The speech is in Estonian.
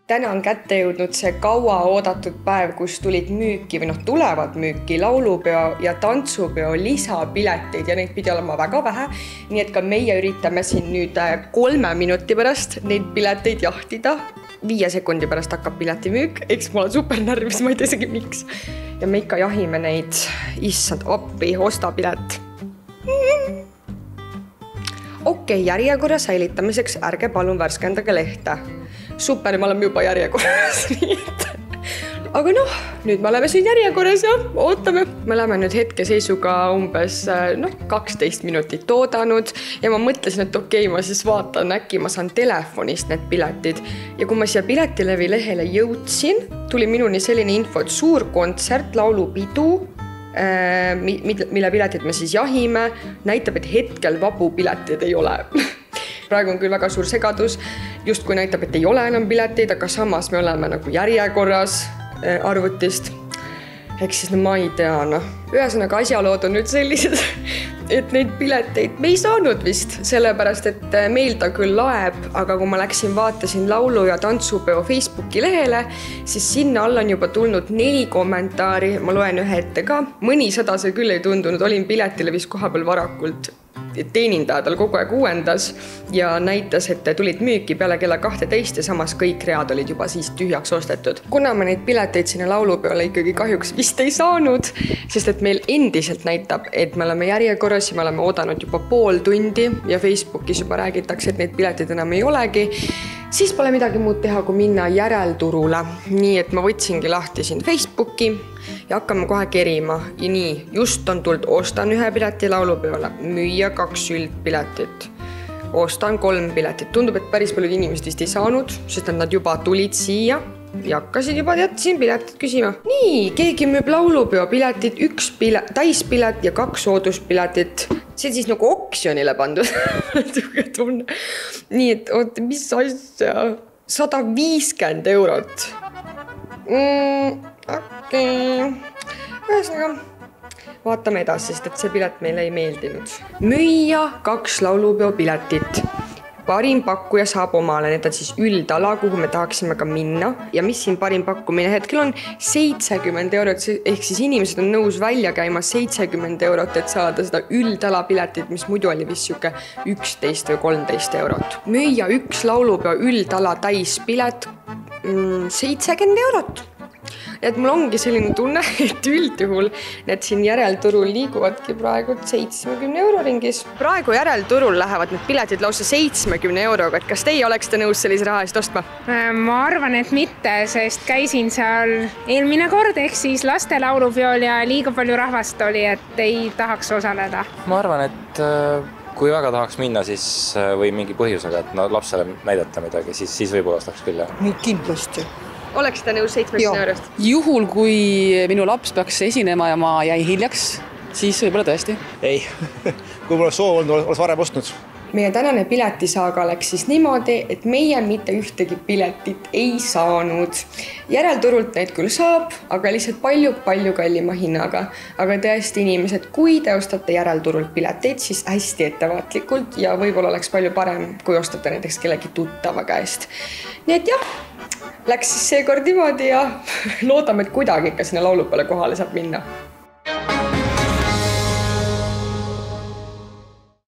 Täna on kätte jõudnud see kaua oodatud päev, kus tulid müüki või tulevad müüki laulupeo ja tantsupeo lisapileteid ja neid pidi olema väga vähe. Nii et ka meie üritame siin nüüd 3 minuti pärast neid pileteid jahtida. 5 sekundi pärast hakkab piletimüük, eks ma olen super närvis, ma ei tea isegi miks. Ja me ikka jahime neid, issand appi, osta pilet. Okei, järjekorra säilitamiseks ärge palun värskendage lehte. Super, me oleme juba järjekorras. Aga nüüd me oleme siin järjekorras ja ootame. Me oleme nüüd hetkeseisuga umbes 12 minutit oodanud ja ma mõtlesin, et okei, ma siis vaatan, äkki ma saan telefonist need piletid. Ja kui ma siia Piletilevi lehele jõudsin, tuli minuni selline info, et suur kontsert, laulupidu, mille piletid me siis jahime, näitab, et hetkel vabu piletid ei ole. Praegu on küll väga suur segadus, just kui näitab, et ei ole enam pileteid, aga samas me oleme nagu järjekorras arvutist. Eks siis ma ei tea, Ühesõnaga asjalood on nüüd sellised, et neid pileteid me ei saanud vist, sellepärast, et meil ta küll laeb, aga kui ma vaatasin laulu- ja tantsupeo Facebooki lehele, siis sinna alla on juba tulnud 4 kommentaari, ma loen ühe ette ka. Mõnisada see küll ei tundunud, olin Piletile vist koha peal varakult. Teenindaja tal kogu aeg uuendas ja näitas, et tulid müüki peale kella 12 ja samas kõik read olid juba siis tühjaks ostetud. Kuna me neid pileteid sinna laulupeole ikkagi kahjuks vist ei saanud, sest et meil endiselt näitab, et me oleme järjekorras ja me oleme oodanud juba pool tundi ja Facebookis juba räägitakse, et neid pileteid enam ei olegi, siis pole midagi muud teha, kui minna järelturule. Nii et ma võtsingi lahti siin Facebooki ja hakkame kohe kerima. Ja nii, just on tulnud, ostan 1 pileti laulupeole, müüa 2 üldpiletit, ostan 3 piletit. Tundub, et päris paljud inimesed vist ei saanud, sest nad juba tulid siia ja hakkasid juba siin piletit küsima. Nii, keegi müüb laulupeo piletit, 1 täispilet ja 2 sooduspiletit. See on siis nagu oksjonile pandud. Nii, et oota, mis asja? 150 eurot. Okei. Ühesõnaga, vaatame edasi, sest et see pilet meile ei meeldinud. Müüa 2 laulupeo piletit. Parim pakkuja saab omale, need on siis üldala, kuhu me tahaksime ka minna. Ja mis siin parim pakkumine hetkel on? 70 eurot, ehk siis inimesed on nõus välja käima 70 eurot, et saada seda üldala piletit, mis muidu oli vist siuke 11 või 13 eurot. Müüa 1 laulupeo üldala täispilet 70 eurot. Et mul ongi selline tunne, et üldjuhul need siin järelturul liiguvadki praegu 70 euro ringis. Praegu järelturul lähevad need piletid lausa 70 euroga, et kas teie oleksite nõus sellise raha eest ostma? Ma arvan, et mitte, sest käisin seal eelmine kord, ehk siis laste laulupeol ja liiga palju rahvast oli, et ei tahaks osaleda. Ma arvan, et kui väga tahaks minna, siis või mingi põhjusega, et lapsele näidata midagi, siis võib-olla ostaks küll. Kindlasti. Oleks ta nõus 70 eurost? Juhul, kui minu laps peaks esinema ja ma jäi hiljaks, siis võib-olla tõesti. Ei, kui mul oleks soov olnud, oleks varem ostnud. Meie tänane piletisaaga läks siis niimoodi, et meie mitte ühtegi piletit ei saanud. Järelturult neid küll saab, aga lihtsalt palju kallima hinnaga. Aga tõesti inimesed, kui te ostate järelturult pileteid, siis hästi ettevaatlikult ja võib-olla oleks palju parem, kui ostate näiteks kellegi tuttava käest. Nii et jah, läks siis seekord niimoodi ja loodame, et kuidagi ikka sinna laulupeole kohale saab minna.